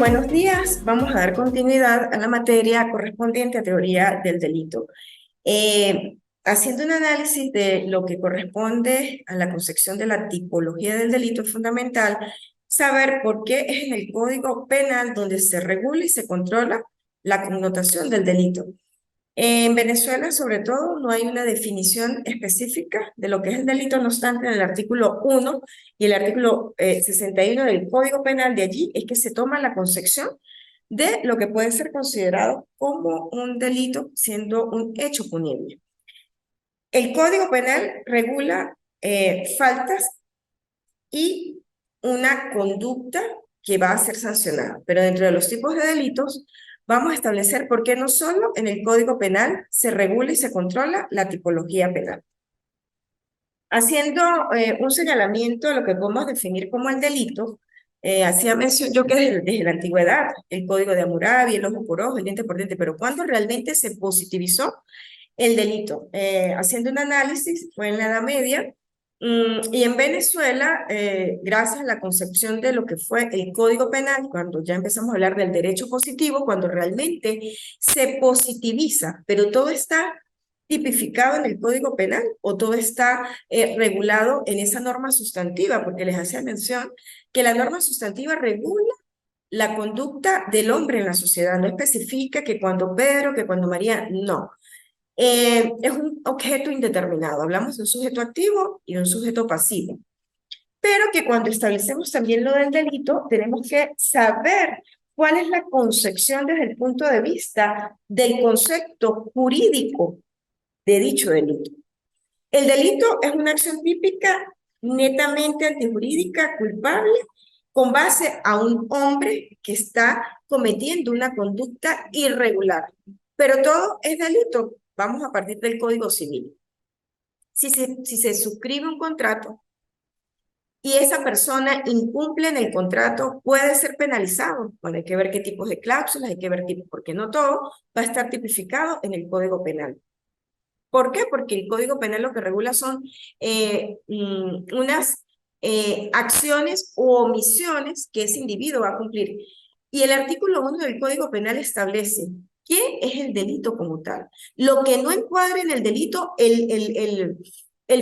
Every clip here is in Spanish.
buenos días. Vamos a dar continuidad a la materia correspondiente a teoría del delito. Haciendo un análisis de lo que corresponde a la concepción de la tipología del delito, es fundamental saber por qué es en el Código Penal donde se regula y se controla la connotación del delito. En Venezuela, sobre todo, no hay una definición específica de lo que es el delito, no obstante, en el artículo 1 y el artículo 61 del Código Penal, de allí es que se toma la concepción de lo que puede ser considerado como un delito, siendo un hecho punible. El Código Penal regula faltas y una conducta que va a ser sancionada, pero dentro de los tipos de delitos vamos a establecer por qué no solo en el Código Penal se regula y se controla la tipología penal. Haciendo un señalamiento de lo que podemos definir como el delito, hacía mención yo que desde la antigüedad, el Código de Hammurabi, el ojo por ojo, el diente por diente, pero ¿cuándo realmente se positivizó el delito? Haciendo un análisis, fue en la Edad Media, y en Venezuela, gracias a la concepción de lo que fue el Código Penal, cuando ya empezamos a hablar del derecho positivo, cuando realmente se positiviza, pero todo está tipificado en el Código Penal o todo está regulado en esa norma sustantiva, porque les hacía mención que la norma sustantiva regula la conducta del hombre en la sociedad, no especifica que cuando Pedro, que cuando María, no. Es un objeto indeterminado. Hablamos de un sujeto activo y de un sujeto pasivo. Pero que cuando establecemos también lo del delito, tenemos que saber cuál es la concepción desde el punto de vista del concepto jurídico de dicho delito. El delito es una acción típica netamente antijurídica, culpable, con base a un hombre que está cometiendo una conducta irregular. Pero todo es delito. Vamos a partir del Código Civil. Si se suscribe un contrato y esa persona incumple en el contrato, puede ser penalizado. Bueno, hay que ver qué tipos de cláusulas, hay que ver tipos, porque no todo va a estar tipificado en el Código Penal. ¿Por qué? Porque el Código Penal lo que regula son unas acciones u omisiones que ese individuo va a cumplir. Y el artículo 1 del Código Penal establece qué es el delito como tal. Lo que no encuadre en el delito, el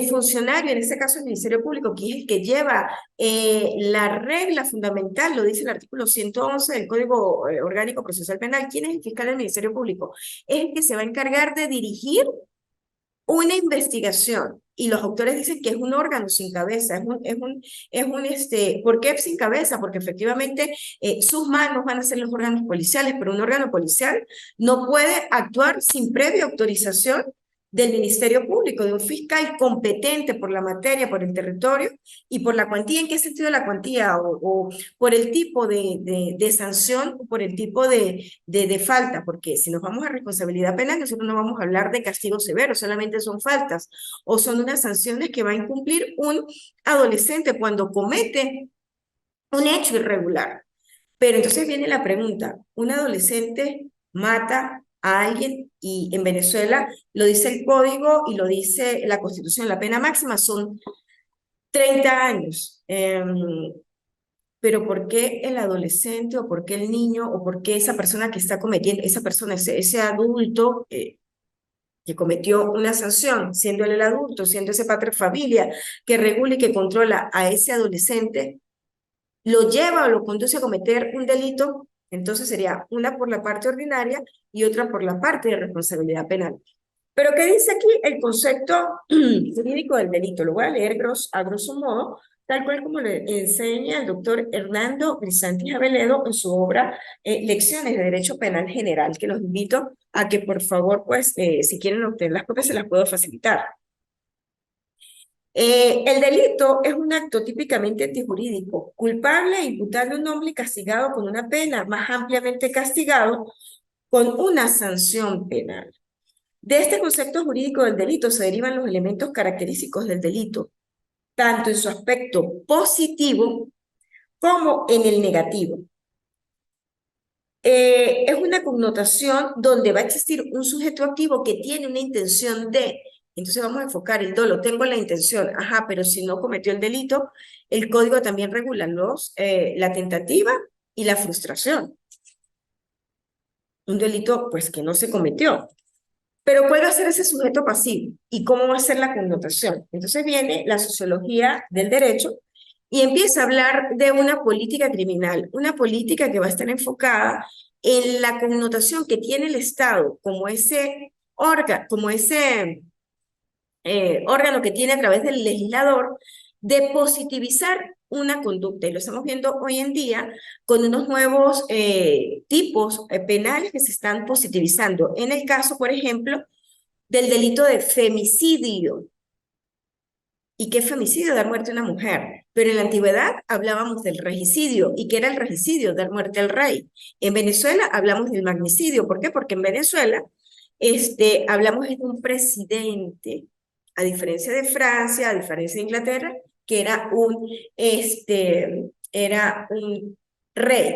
funcionario, en este caso el Ministerio Público, que es el que lleva la regla fundamental, lo dice el artículo 111 del Código Orgánico Procesal Penal. ¿Quién es el fiscal del Ministerio Público? Es el que se va a encargar de dirigir una investigación, y los autores dicen que es un órgano sin cabeza, ¿por qué sin cabeza? Porque efectivamente sus manos van a ser los órganos policiales, pero un órgano policial no puede actuar sin previa autorización del Ministerio Público, de un fiscal competente por la materia, por el territorio y por la cuantía. ¿En qué sentido la cuantía? O por el tipo de sanción, o por el tipo de falta, porque si nos vamos a responsabilidad penal, nosotros no vamos a hablar de castigo severo, solamente son faltas, o son unas sanciones que va a incumplir un adolescente cuando comete un hecho irregular. Pero entonces viene la pregunta, ¿un adolescente mata a alguien? Y en Venezuela lo dice el código y lo dice la Constitución, la pena máxima son 30 años. Pero ¿por qué el adolescente o por qué el niño o por qué esa persona que está cometiendo, esa persona, ese adulto que cometió una sanción, siendo él el adulto, siendo ese padre familia que regula y que controla a ese adolescente, lo lleva o lo conduce a cometer un delito? Entonces sería una por la parte ordinaria y otra por la parte de responsabilidad penal. Pero ¿qué dice aquí el concepto jurídico del delito? Lo voy a leer a grosso modo, tal cual como le enseña el doctor Hernando Crisanti Aveledo en su obra Lecciones de Derecho Penal General, que los invito a que por favor, pues, si quieren obtener las copias, se las puedo facilitar. El delito es un acto típicamente antijurídico, culpable e imputable a un hombre y castigado con una pena, más ampliamente castigado con una sanción penal. De este concepto jurídico del delito se derivan los elementos característicos del delito, tanto en su aspecto positivo como en el negativo. Es una connotación donde va a existir un sujeto activo que tiene una intención de, entonces vamos a enfocar el dolo, tengo la intención, ajá, pero si no cometió el delito, el código también regula la tentativa y la frustración. Un delito, pues, que no se cometió. Pero ¿cuál va a ser ese sujeto pasivo? ¿Y cómo va a ser la connotación? Entonces viene la sociología del derecho y empieza a hablar de una política criminal, una política que va a estar enfocada en la connotación que tiene el Estado como ese órgano, órgano que tiene a través del legislador de positivizar una conducta. Y lo estamos viendo hoy en día con unos nuevos tipos penales que se están positivizando. En el caso, por ejemplo, del delito de femicidio. ¿Y qué es femicidio? Dar muerte a una mujer. Pero en la antigüedad hablábamos del regicidio. ¿Y qué era el regicidio? Dar muerte al rey. En Venezuela hablamos del magnicidio. ¿Por qué? Porque en Venezuela hablamos de un presidente, a diferencia de Francia, a diferencia de Inglaterra, que era un rey.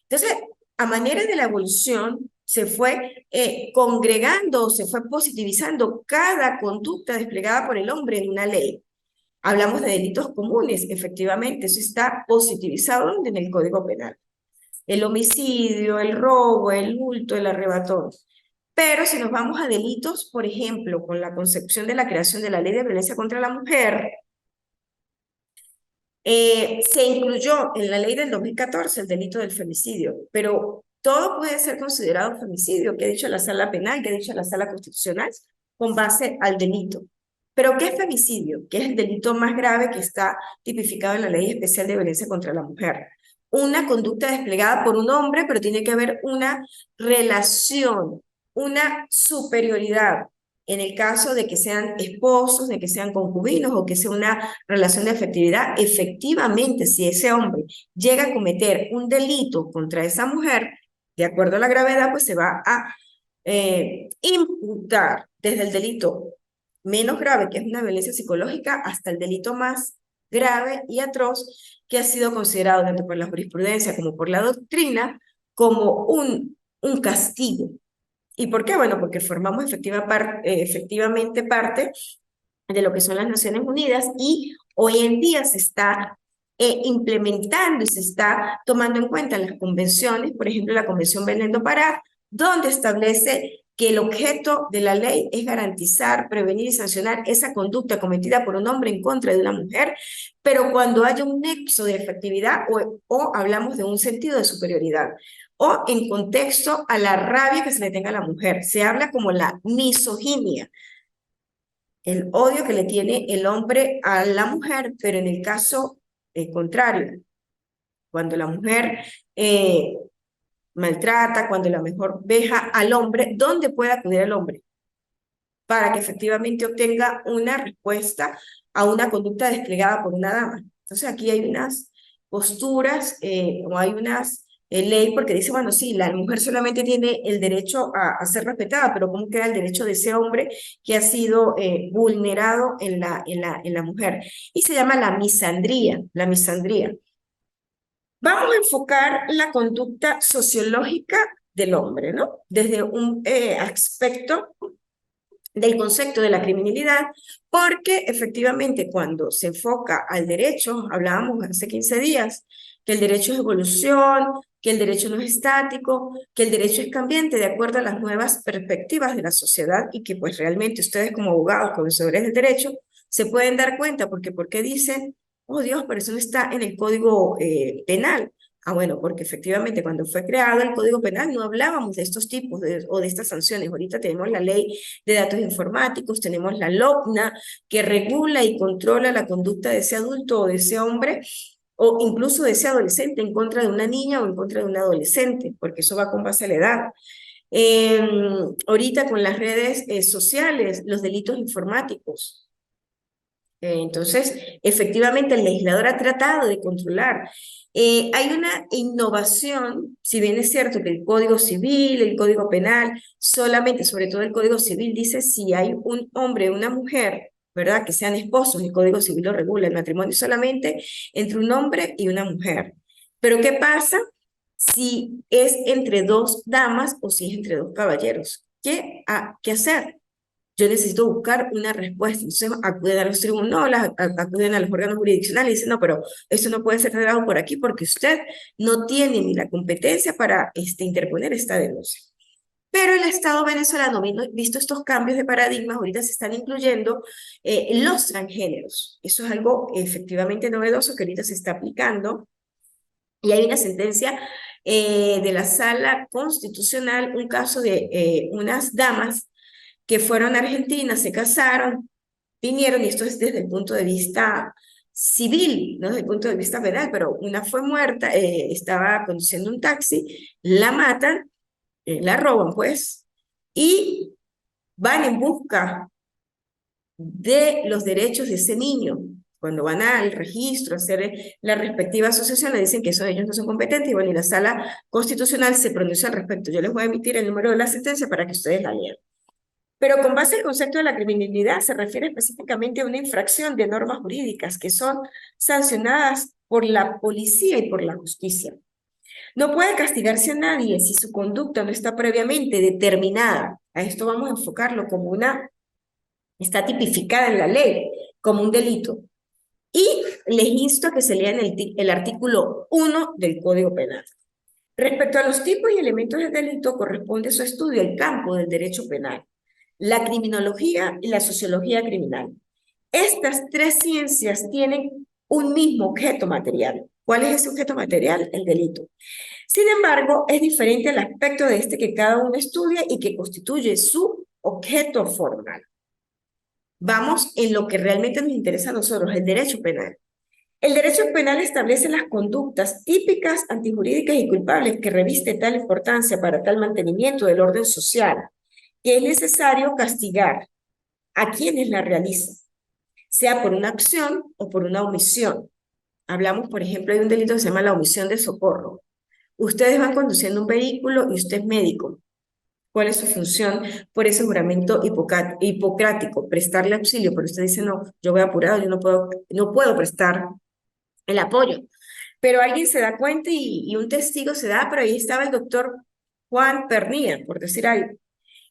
Entonces, a manera de la evolución, se fue congregando, se fue positivizando cada conducta desplegada por el hombre en una ley. Hablamos de delitos comunes, efectivamente, eso está positivizado en el Código Penal. El homicidio, el robo, el hurto, el arrebatón. Pero si nos vamos a delitos, por ejemplo, con la concepción de la creación de la Ley de Violencia contra la Mujer, se incluyó en la ley del 2014 el delito del femicidio, pero todo puede ser considerado femicidio, que ha dicho la Sala Penal, que ha dicho la Sala Constitucional, con base al delito. Pero ¿qué es femicidio? Que es el delito más grave que está tipificado en la Ley Especial de Violencia contra la Mujer. Una conducta desplegada por un hombre, pero tiene que haber una relación, una superioridad. En el caso de que sean esposos, de que sean concubinos o que sea una relación de afectividad, efectivamente, si ese hombre llega a cometer un delito contra esa mujer, de acuerdo a la gravedad, pues se va a imputar desde el delito menos grave, que es una violencia psicológica, hasta el delito más grave y atroz, que ha sido considerado tanto por la jurisprudencia como por la doctrina como un castigo. ¿Y por qué? Bueno, porque formamos efectivamente parte de lo que son las Naciones Unidas y hoy en día se está implementando y se está tomando en cuenta las convenciones, por ejemplo, la Convención Belén do Pará, donde establece que el objeto de la ley es garantizar, prevenir y sancionar esa conducta cometida por un hombre en contra de una mujer, pero cuando haya un nexo de efectividad o hablamos de un sentido de superioridad o en contexto a la rabia que se le tenga a la mujer. Se habla como la misoginia, el odio que le tiene el hombre a la mujer, pero en el caso contrario, cuando la mujer maltrata, cuando la mejor veja al hombre, ¿dónde puede acudir el hombre? Para que efectivamente obtenga una respuesta a una conducta desplegada por una dama. Entonces aquí hay unas posturas o hay unas ley porque dice, bueno, sí, la mujer solamente tiene el derecho a ser respetada, pero ¿cómo queda el derecho de ese hombre que ha sido vulnerado en la mujer? Y se llama la misandría, la misandría. Vamos a enfocar la conducta sociológica del hombre, ¿no? Desde un aspecto del concepto de la criminalidad, porque efectivamente cuando se enfoca al derecho, hablábamos hace 15 días, que el derecho es evolución, que el derecho no es estático, que el derecho es cambiante de acuerdo a las nuevas perspectivas de la sociedad y que pues realmente ustedes como abogados, conocedores del derecho, se pueden dar cuenta porque dicen, oh Dios, pero eso no está en el Código Penal. Ah, bueno, porque efectivamente cuando fue creado el Código Penal no hablábamos de estos tipos o de estas sanciones. Ahorita tenemos la ley de datos informáticos, tenemos la LOCNA que regula y controla la conducta de ese adulto o de ese hombre o incluso de ese adolescente en contra de una niña o en contra de un adolescente, porque eso va con base a la edad. Ahorita con las redes sociales, los delitos informáticos. Entonces, efectivamente, el legislador ha tratado de controlar. Hay una innovación, si bien es cierto que el Código Civil, el Código Penal, solamente, sobre todo el Código Civil, dice si hay un hombre o una mujer, ¿verdad? Que sean esposos, el Código Civil lo regula, el matrimonio solamente entre un hombre y una mujer. Pero ¿qué pasa si es entre dos damas o si es entre dos caballeros? ¿Qué hacer? yo necesito buscar una respuesta. Entonces acuden a los tribunales, acuden a los órganos jurisdiccionales y dicen, no, pero eso no puede ser tratado por aquí porque usted no tiene ni la competencia para interponer esta denuncia. Pero el Estado venezolano, visto estos cambios de paradigmas, ahorita se están incluyendo los transgéneros. Eso es algo efectivamente novedoso que ahorita se está aplicando. Y hay una sentencia de la Sala Constitucional, un caso de unas damas que fueron a Argentina, se casaron, vinieron, y esto es desde el punto de vista civil, no desde el punto de vista penal, pero una fue muerta, estaba conduciendo un taxi, la matan, la roban pues, y van en busca de los derechos de ese niño. Cuando van al registro a hacer la respectiva asociación, le dicen que ellos no son competentes, y bueno, y la Sala Constitucional se pronunció al respecto. Yo les voy a emitir el número de la sentencia para que ustedes la lean. Pero con base al concepto de la criminalidad se refiere específicamente a una infracción de normas jurídicas que son sancionadas por la policía y por la justicia. No puede castigarse a nadie si su conducta no está previamente determinada. A esto vamos a enfocarlo como está tipificada en la ley, como un delito. Y les insto a que se lean el artículo 1 del Código Penal. Respecto a los tipos y elementos del delito, corresponde su estudio al campo del derecho penal, la criminología y la sociología criminal. Estas tres ciencias tienen un mismo objeto material. ¿Cuál es ese objeto material? El delito. Sin embargo, es diferente el aspecto de que cada uno estudia y que constituye su objeto formal. Vamos en lo que realmente nos interesa a nosotros, el derecho penal. El derecho penal establece las conductas típicas, antijurídicas y culpables que reviste tal importancia para tal mantenimiento del orden social, que es necesario castigar a quienes la realizan, sea por una acción o por una omisión. Hablamos, por ejemplo, de un delito que se llama la omisión de socorro. Ustedes van conduciendo un vehículo y usted es médico. ¿Cuál es su función por ese juramento hipocrático? Prestarle auxilio, pero usted dice, no, yo voy apurado, yo no puedo prestar el apoyo. Pero alguien se da cuenta y un testigo se da, pero ahí estaba el doctor Juan Pernía, por decir algo.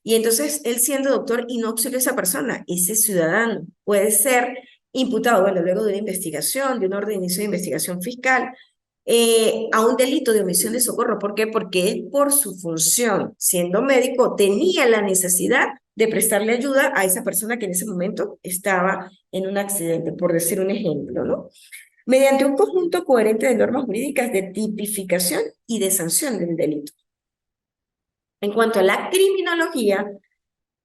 Y entonces él, siendo doctor y no auxilió a esa persona, ese ciudadano puede ser imputado, bueno, luego de una investigación, de un orden de inicio de investigación fiscal, a un delito de omisión de socorro. ¿Por qué? Porque él, por su función, siendo médico, tenía la necesidad de prestarle ayuda a esa persona que en ese momento estaba en un accidente, por decir un ejemplo, ¿no? Mediante un conjunto coherente de normas jurídicas de tipificación y de sanción del delito. En cuanto a la criminología,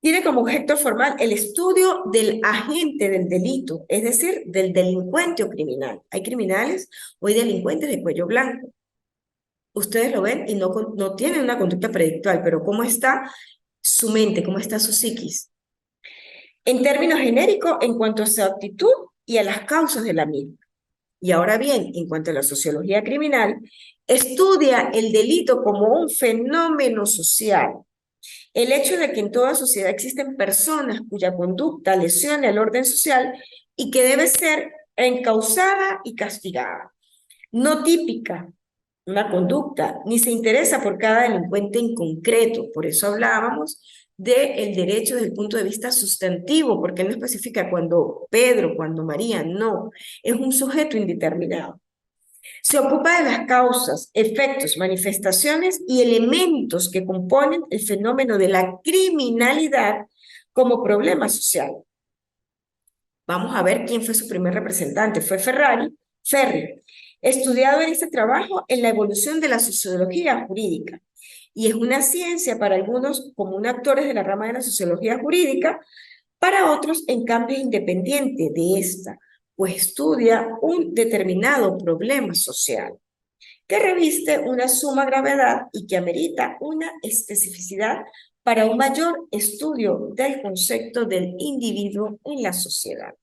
tiene como objeto formal el estudio del agente del delito, es decir, del delincuente o criminal. Hay criminales o hay delincuentes de cuello blanco. Ustedes lo ven y no tienen una conducta predictual, pero ¿cómo está su mente? ¿Cómo está su psiquis? En términos genéricos, en cuanto a su actitud y a las causas de la misma. Y ahora bien, en cuanto a la sociología criminal, estudia el delito como un fenómeno social. El hecho de que en toda sociedad existen personas cuya conducta lesiona el orden social y que debe ser encausada y castigada. No típica una conducta, ni se interesa por cada delincuente en concreto. Por eso hablábamos del derecho desde el punto de vista sustantivo, porque no especifica cuando Pedro, cuando María, no. Es un sujeto indeterminado. Se ocupa de las causas, efectos, manifestaciones y elementos que componen el fenómeno de la criminalidad como problema social. Vamos a ver quién fue su primer representante. Fue Ferri, estudiado en este trabajo en la evolución de la sociología jurídica. Y es una ciencia para algunos como actores de la rama de la sociología jurídica, para otros, en cambio, es independiente de esta, pues estudia un determinado problema social que reviste una suma gravedad y que amerita una especificidad para un mayor estudio del concepto del individuo en la sociedad.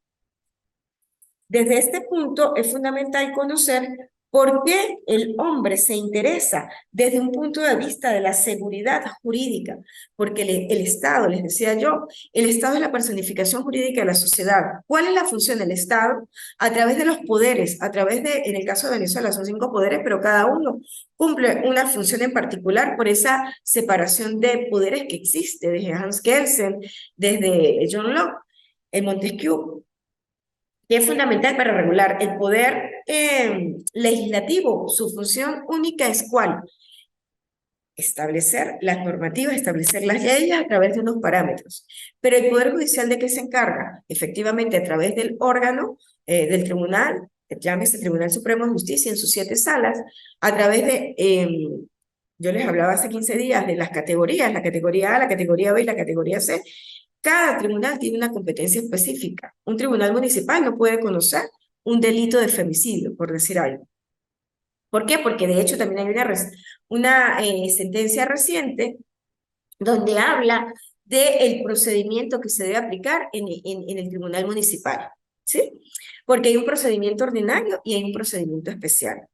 Desde este punto es fundamental conocer ¿Por qué el hombre se interesa desde un punto de vista de la seguridad jurídica? Porque el Estado, les decía yo, el Estado es la personificación jurídica de la sociedad. ¿Cuál es la función del Estado? A través de los poderes, a través de, en el caso de Venezuela son 5 poderes, pero cada uno cumple una función en particular por esa separación de poderes que existe desde Hans Kelsen, desde John Locke, en Montesquieu, que es fundamental para regular el poder legislativo. Su función única es ¿cuál? Establecer las normativas, establecer las leyes a través de unos parámetros. Pero el Poder Judicial, ¿de qué se encarga? Efectivamente, a través del órgano, del tribunal, llámese Tribunal Supremo de Justicia en sus 7 salas, a través de, yo les hablaba hace 15 días de las categorías, la categoría A, la categoría B y la categoría C. Cada tribunal tiene una competencia específica. Un tribunal municipal no puede conocer un delito de femicidio, por decir algo. ¿Por qué? Porque de hecho también hay una sentencia reciente donde habla del procedimiento que se debe aplicar en el tribunal municipal, ¿sí? Porque hay un procedimiento ordinario y hay un procedimiento especial.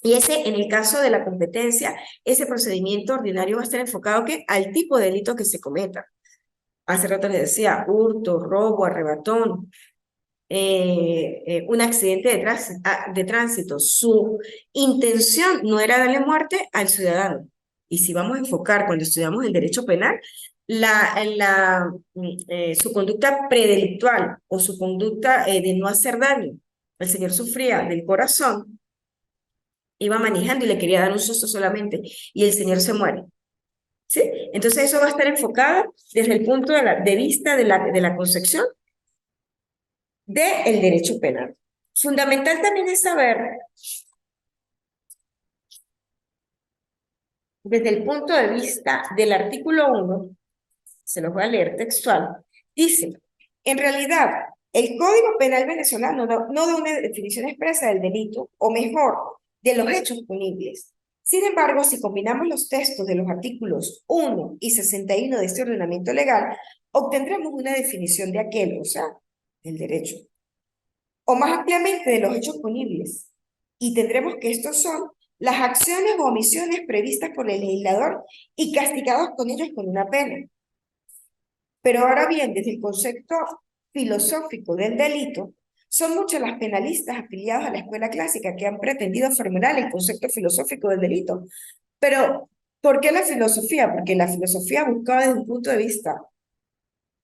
Y ese, en el caso de la competencia, ese procedimiento ordinario va a estar enfocado ¿qué? Al tipo de delito que se cometa. Hace rato les decía, hurto, robo, arrebatón, un accidente de tránsito. Su intención no era darle muerte al ciudadano. Y si vamos a enfocar cuando estudiamos el derecho penal, su conducta predelictual o su conducta de no hacer daño. El señor sufría del corazón, iba manejando y le quería dar un susto solamente, y el señor se muere. ¿Sí? Entonces eso va a estar enfocado desde el punto de vista de la concepción del derecho penal. Fundamental también es saber, desde el punto de vista del artículo 1, se los voy a leer textual, dice, en realidad, el Código Penal venezolano no da una definición expresa del delito, o mejor, de los hechos punibles. Sin embargo, si combinamos los textos de los artículos 1 y 61 de este ordenamiento legal, obtendremos una definición de aquel, o sea, del derecho, o más ampliamente de los hechos punibles. Y tendremos que estos son las acciones o omisiones previstas por el legislador y castigados con ellos con una pena. Pero ahora bien, desde el concepto filosófico del delito, son muchos los penalistas afiliados a la escuela clásica que han pretendido formular el concepto filosófico del delito. Pero, ¿por qué la filosofía? Porque la filosofía buscaba desde un punto de vista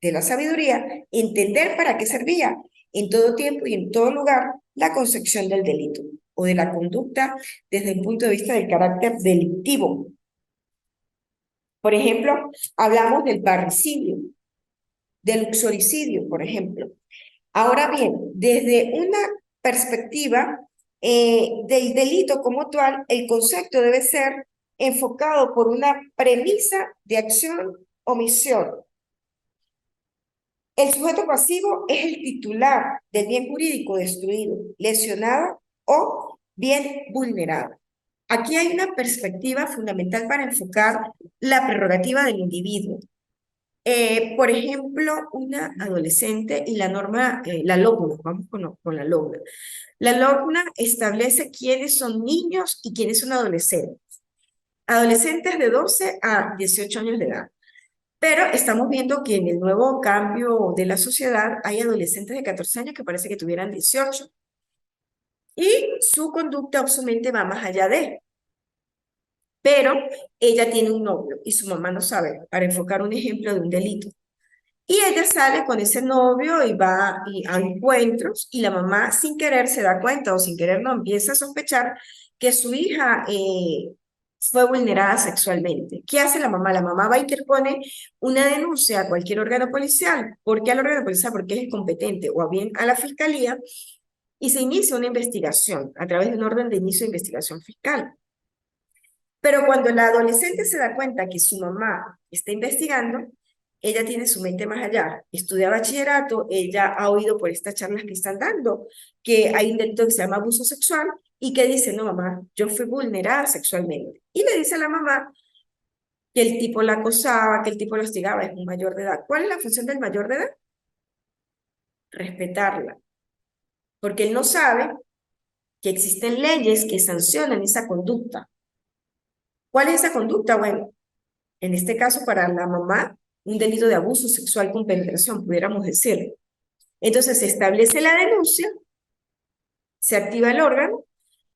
de la sabiduría entender para qué servía en todo tiempo y en todo lugar la concepción del delito o de la conducta desde el punto de vista del carácter delictivo. Por ejemplo, hablamos del parricidio, del uxoricidio, por ejemplo. Ahora bien, desde una perspectiva del delito como tal, el concepto debe ser enfocado por una premisa de acción-omisión. El sujeto pasivo es el titular del bien jurídico destruido, lesionado o bien vulnerado. Aquí hay una perspectiva fundamental para enfocar la prerrogativa del individuo. Por ejemplo, una adolescente y la norma, la LOGNA, vamos con la LOGNA. La LOGNA establece quiénes son niños y quiénes son adolescentes. Adolescentes de 12 a 18 años de edad. Pero estamos viendo que en el nuevo cambio de la sociedad hay adolescentes de 14 años que parece que tuvieran 18. Y su conducta o su mente va más allá de. Pero ella tiene un novio y su mamá no sabe, para enfocar un ejemplo de un delito. Y ella sale con ese novio y va a encuentros y la mamá sin querer se da cuenta o sin querer no empieza a sospechar que su hija fue vulnerada sexualmente. ¿Qué hace la mamá? La mamá va e interpone una denuncia a cualquier órgano policial. ¿Por qué al órgano policial? Porque es competente o bien a la fiscalía y se inicia una investigación a través de un orden de inicio de investigación fiscal. Pero cuando la adolescente se da cuenta que su mamá está investigando, ella tiene su mente más allá, estudia bachillerato, ella ha oído por estas charlas que están dando que hay un delito que se llama abuso sexual y que dice, no mamá, yo fui vulnerada sexualmente. Y le dice a la mamá que el tipo la acosaba, que el tipo la hostigaba, es un mayor de edad. ¿Cuál es la función del mayor de edad? Respetarla. Porque él no sabe que existen leyes que sancionan esa conducta. ¿Cuál es esa conducta? Bueno, en este caso para la mamá, un delito de abuso sexual con penetración, pudiéramos decir. Entonces se establece la denuncia, se activa el órgano,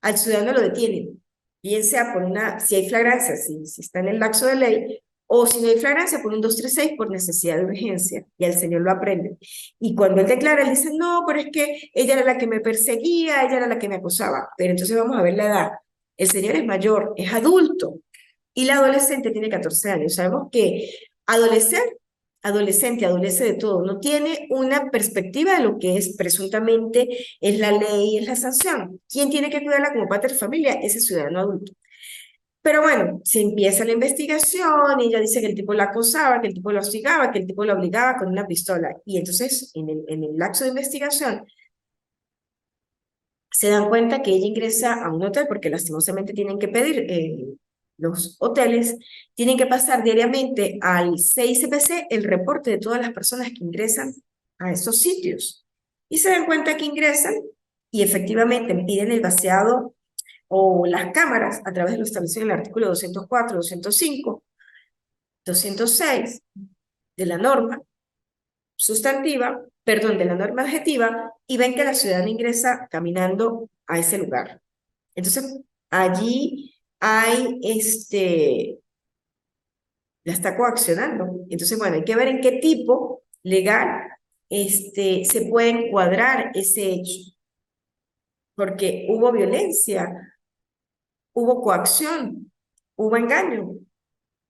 al ciudadano lo detienen, bien sea por si hay flagrancia, si está en el lapso de ley, o si no hay flagrancia, por un 236 por necesidad de urgencia, y al señor lo aprende. Y cuando él declara, él dice, no, pero es que ella era la que me perseguía, ella era la que me acosaba. Pero entonces vamos a ver la edad. El señor es mayor, es adulto, y la adolescente tiene 14 años. Sabemos que adolescente adolece de todo, no tiene una perspectiva de lo que es presuntamente es la ley, es la sanción. ¿Quién tiene que cuidarla como padre de familia? Ese ciudadano adulto. Pero bueno, se empieza la investigación, y ella dice que el tipo la acosaba, que el tipo la hostigaba, que el tipo la obligaba con una pistola. Y entonces, en el lapso de investigación, se dan cuenta que ella ingresa a un hotel, porque lastimosamente tienen que pedir, los hoteles tienen que pasar diariamente al CICPC el reporte de todas las personas que ingresan a esos sitios. Y se dan cuenta que ingresan y efectivamente piden el vaciado o las cámaras a través de lo establecido en el artículo 204, 205, 206 de la norma sustantiva, perdón, de la norma adjetiva, y ven que la ciudadana ingresa caminando a ese lugar. Entonces, allí hay, la está coaccionando. Entonces, bueno, hay que ver en qué tipo legal, se puede encuadrar ese hecho, porque hubo violencia, hubo coacción, hubo engaño.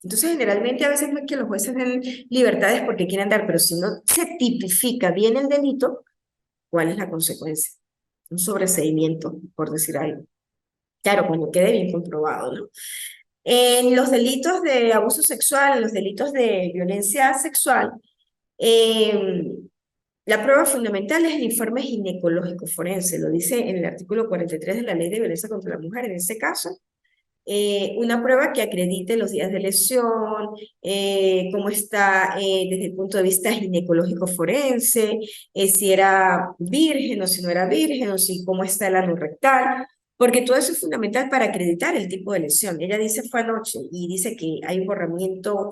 Entonces, generalmente a veces no es que los jueces den libertades porque quieren dar, pero si no se tipifica bien el delito, ¿cuál es la consecuencia? Un sobreseimiento, por decir algo. Claro, cuando quede bien comprobado, ¿no? En los delitos de abuso sexual, en los delitos de violencia sexual, eh, la prueba fundamental es el informe ginecológico forense, lo dice en el artículo 43 de la Ley de Violencia contra la Mujer. En este caso, una prueba que acredite los días de lesión, cómo está desde el punto de vista ginecológico forense, si era virgen o si no era virgen, o si cómo está el ano rectal, porque todo eso es fundamental para acreditar el tipo de lesión. Ella dice fue anoche y dice que hay un borramiento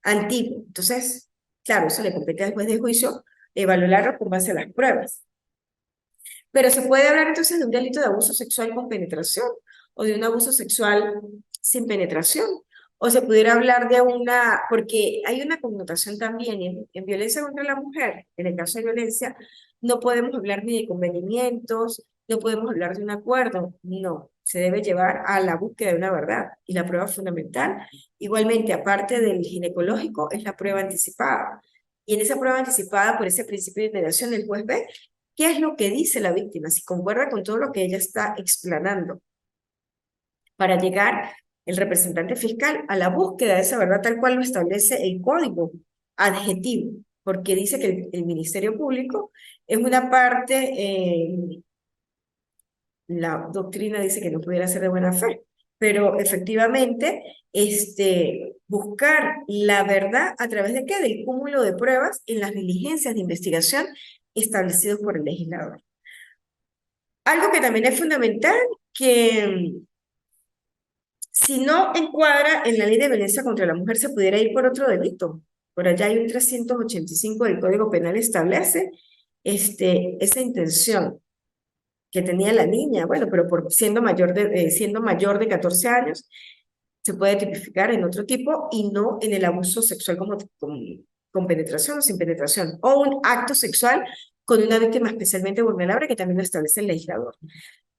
antiguo. Entonces, claro, eso le compete al juez de juicio evaluarlo con base a las pruebas. Pero se puede hablar entonces de un delito de abuso sexual con penetración o de un abuso sexual sin penetración. O se pudiera hablar de porque hay una connotación también en violencia contra la mujer, en el caso de violencia, no podemos hablar ni de convenimientos, no podemos hablar de un acuerdo, no, se debe llevar a la búsqueda de una verdad y la prueba fundamental. Igualmente, aparte del ginecológico, es la prueba anticipada. Y en esa prueba anticipada, por ese principio de inmediación, el juez ve qué es lo que dice la víctima, si concuerda con todo lo que ella está explanando, para llegar el representante fiscal a la búsqueda de esa verdad tal cual lo establece el código adjetivo, porque dice que el Ministerio Público es una parte, la doctrina dice que no pudiera ser de buena fe, pero efectivamente, buscar la verdad a través de qué, del cúmulo de pruebas en las diligencias de investigación establecidos por el legislador. Algo que también es fundamental, que si no encuadra en la ley de violencia contra la mujer, se pudiera ir por otro delito. Por allá hay un 385 del Código Penal establece esa intención que tenía la niña, bueno, pero siendo mayor de 14 años, se puede tipificar en otro tipo y no en el abuso sexual con penetración o sin penetración, o un acto sexual con una víctima especialmente vulnerable que también lo establece el legislador.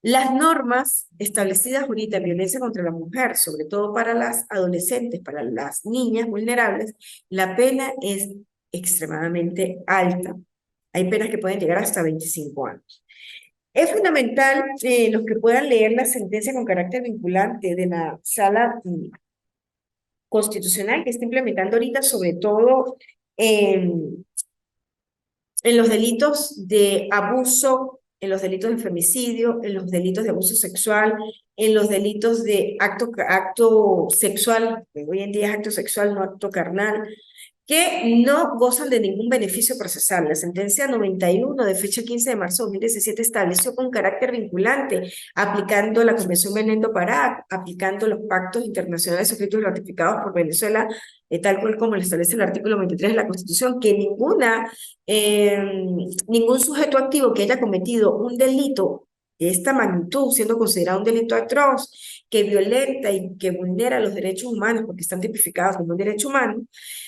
Las normas establecidas ahorita en violencia contra la mujer, sobre todo para las adolescentes, para las niñas vulnerables, la pena es extremadamente alta. Hay penas que pueden llegar hasta 25 años. Es fundamental los que puedan leer la sentencia con carácter vinculante de la Sala Constitucional que está implementando ahorita, sobre todo en los delitos de abuso, en los delitos de femicidio, en los delitos de abuso sexual, en los delitos de acto sexual, que hoy en día es acto sexual, no acto carnal, que no gozan de ningún beneficio procesal. La sentencia 91 de fecha 15 de marzo de 2017 estableció con carácter vinculante, aplicando la Convención Belén do Pará, aplicando los pactos internacionales suscritos y ratificados por Venezuela, tal cual como lo establece el artículo 23 de la Constitución, que ningún sujeto activo que haya cometido un delito de esta magnitud, siendo considerado un delito atroz, que violenta y que vulnera los derechos humanos, porque están tipificados como un derecho humano,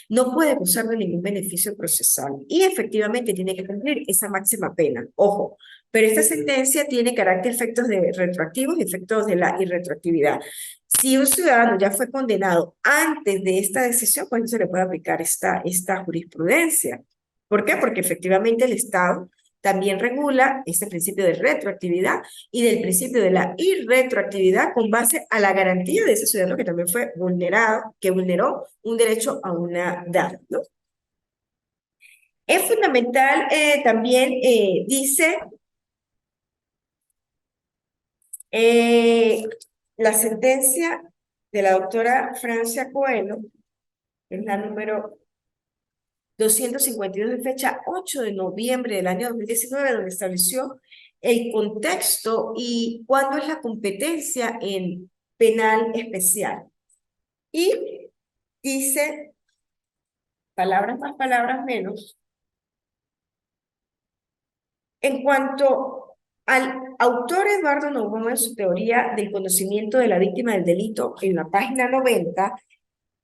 no puede gozar de ningún beneficio procesal y efectivamente tiene que cumplir esa máxima pena. Ojo, pero esta sentencia tiene carácter efectos de retroactivos y efectos de la irretroactividad. Si un ciudadano ya fue condenado antes de esta decisión, pues no se le puede aplicar esta jurisprudencia. ¿Por qué? Porque efectivamente el Estado también regula este principio de retroactividad y del principio de la irretroactividad con base a la garantía de ese ciudadano que también fue vulnerado, que vulneró un derecho a una edad, ¿no? Es fundamental también, dice la sentencia de la doctora Francia Coelho, es la número 252 de fecha 8 de noviembre del año 2019, donde estableció el contexto y cuándo es la competencia en penal especial. Y dice, palabras más, palabras menos, en cuanto al autor Eduardo Novoa en su teoría del conocimiento de la víctima del delito, en la página 90,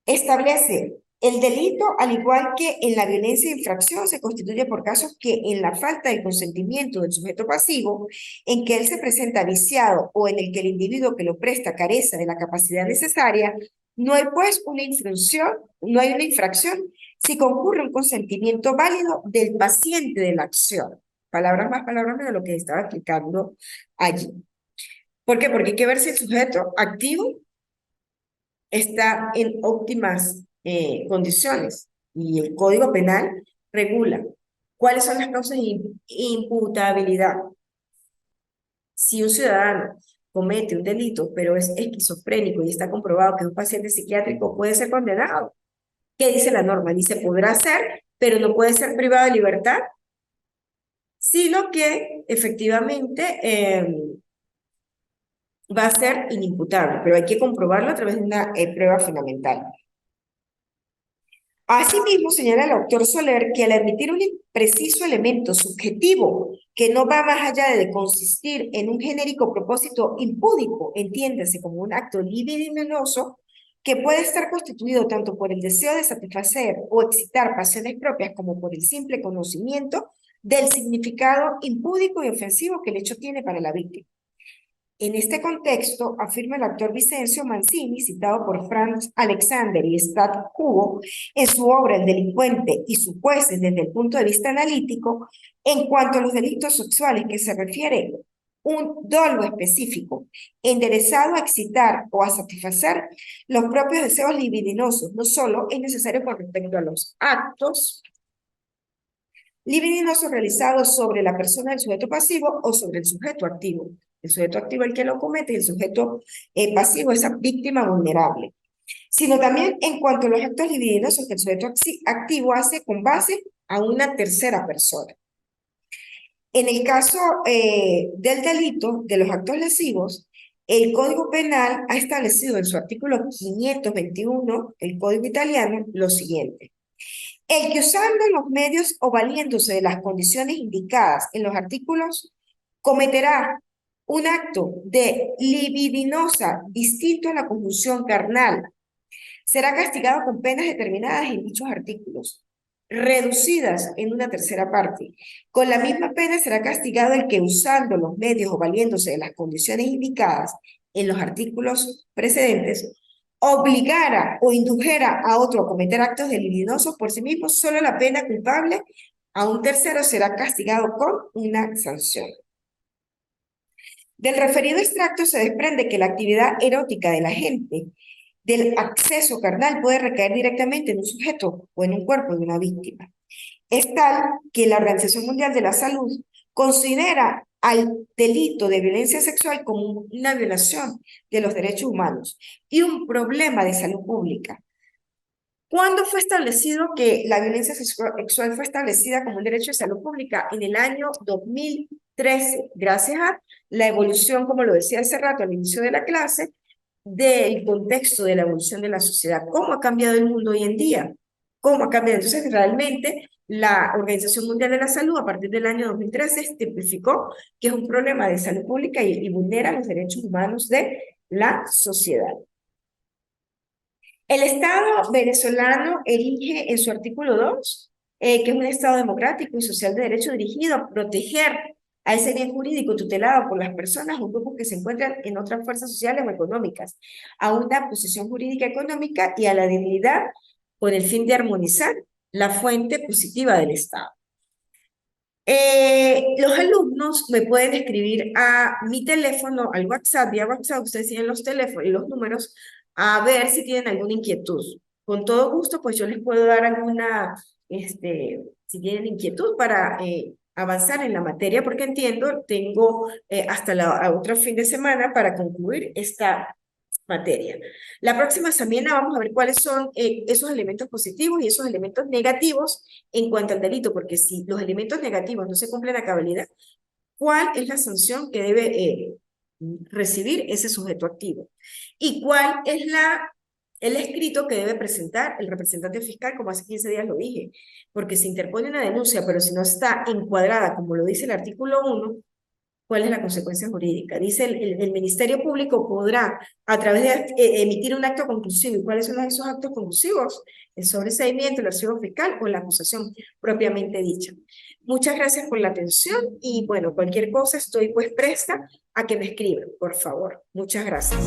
establece el delito, al igual que en la violencia de infracción, se constituye por casos que en la falta del consentimiento del sujeto pasivo, en que él se presenta viciado o en el que el individuo que lo presta carece de la capacidad necesaria, no hay pues una infracción, no hay una infracción si concurre un consentimiento válido del paciente de la acción. Palabras más, palabras menos, lo que estaba explicando allí. ¿Por qué? Porque hay que ver si el sujeto activo está en óptimas condiciones y el Código Penal regula cuáles son las causas de imputabilidad. Si un ciudadano comete un delito, pero es esquizofrénico y está comprobado que es un paciente psiquiátrico, puede ser condenado. ¿Qué dice la norma? Dice, podrá ser, pero no puede ser privado de libertad, sino que efectivamente va a ser inimputable, pero hay que comprobarlo a través de una prueba fundamental. Asimismo, señala el autor Soler que al admitir un preciso elemento subjetivo que no va más allá de consistir en un genérico propósito impúdico, entiéndase como un acto libidinoso, que puede estar constituido tanto por el deseo de satisfacer o excitar pasiones propias como por el simple conocimiento del significado impúdico y ofensivo que el hecho tiene para la víctima. En este contexto, afirma el actor Vicencio Mancini, citado por Franz Alexander y Stat Hugo, en su obra El delincuente y sus jueces desde el punto de vista analítico, en cuanto a los delitos sexuales que se refiere un dolo específico, enderezado a excitar o a satisfacer los propios deseos libidinosos, no solo es necesario con respecto a los actos libidinosos realizados sobre la persona del sujeto pasivo o sobre el sujeto activo. El sujeto activo es el que lo comete y el sujeto pasivo es esa víctima vulnerable. Sino también en cuanto a los actos libidinosos que el sujeto activo hace con base a una tercera persona. En el caso del delito de los actos lesivos, el Código Penal ha establecido en su artículo 521, el Código Italiano, lo siguiente. El que usando los medios o valiéndose de las condiciones indicadas en los artículos cometerá un acto de libidinosa distinto a la conjunción carnal será castigado con penas determinadas en dichos artículos, reducidas en una tercera parte. Con la misma pena será castigado el que usando los medios o valiéndose de las condiciones indicadas en los artículos precedentes obligara o indujera a otro a cometer actos libidinosos por sí mismo, solo la pena culpable a un tercero será castigado con una sanción. Del referido extracto se desprende que la actividad erótica de la gente del acceso carnal puede recaer directamente en un sujeto o en un cuerpo de una víctima. Es tal que la Organización Mundial de la Salud considera al delito de violencia sexual como una violación de los derechos humanos y un problema de salud pública. ¿Cuándo fue establecido que la violencia sexual fue establecida como un derecho de salud pública? En el año 2013, gracias a la evolución, como lo decía hace rato al inicio de la clase, del contexto de la evolución de la sociedad. ¿Cómo ha cambiado el mundo hoy en día? ¿Cómo ha cambiado? Entonces, realmente, la Organización Mundial de la Salud, a partir del año 2013, tipificó que es un problema de salud pública y vulnera los derechos humanos de la sociedad. El Estado venezolano erige en su artículo 2, que es un Estado democrático y social de derecho dirigido a proteger a ese bien jurídico tutelado por las personas o grupos que se encuentran en otras fuerzas sociales o económicas, a una posición jurídica económica y a la dignidad con el fin de armonizar la fuente positiva del Estado. Los alumnos me pueden escribir a mi teléfono, al WhatsApp, vía WhatsApp, ustedes tienen los teléfonos y los números, a ver si tienen alguna inquietud. Con todo gusto, pues yo les puedo dar alguna, si tienen inquietud para avanzar en la materia, porque entiendo, tengo hasta la otro fin de semana para concluir esta materia. La próxima semana vamos a ver cuáles son esos elementos positivos y esos elementos negativos en cuanto al delito, porque si los elementos negativos no se cumplen a cabalidad, ¿cuál es la sanción que debe recibir ese sujeto activo? ¿Y cuál es el escrito que debe presentar el representante fiscal, como hace 15 días lo dije? Porque se interpone una denuncia, pero si no está encuadrada, como lo dice el artículo 1, ¿cuál es la consecuencia jurídica? Dice el Ministerio Público podrá, a través de emitir un acto conclusivo. ¿Y cuáles son esos actos conclusivos? El sobreseimiento, el archivo fiscal o la acusación propiamente dicha. Muchas gracias por la atención y bueno, cualquier cosa estoy pues presta a que me escriban, por favor. Muchas gracias.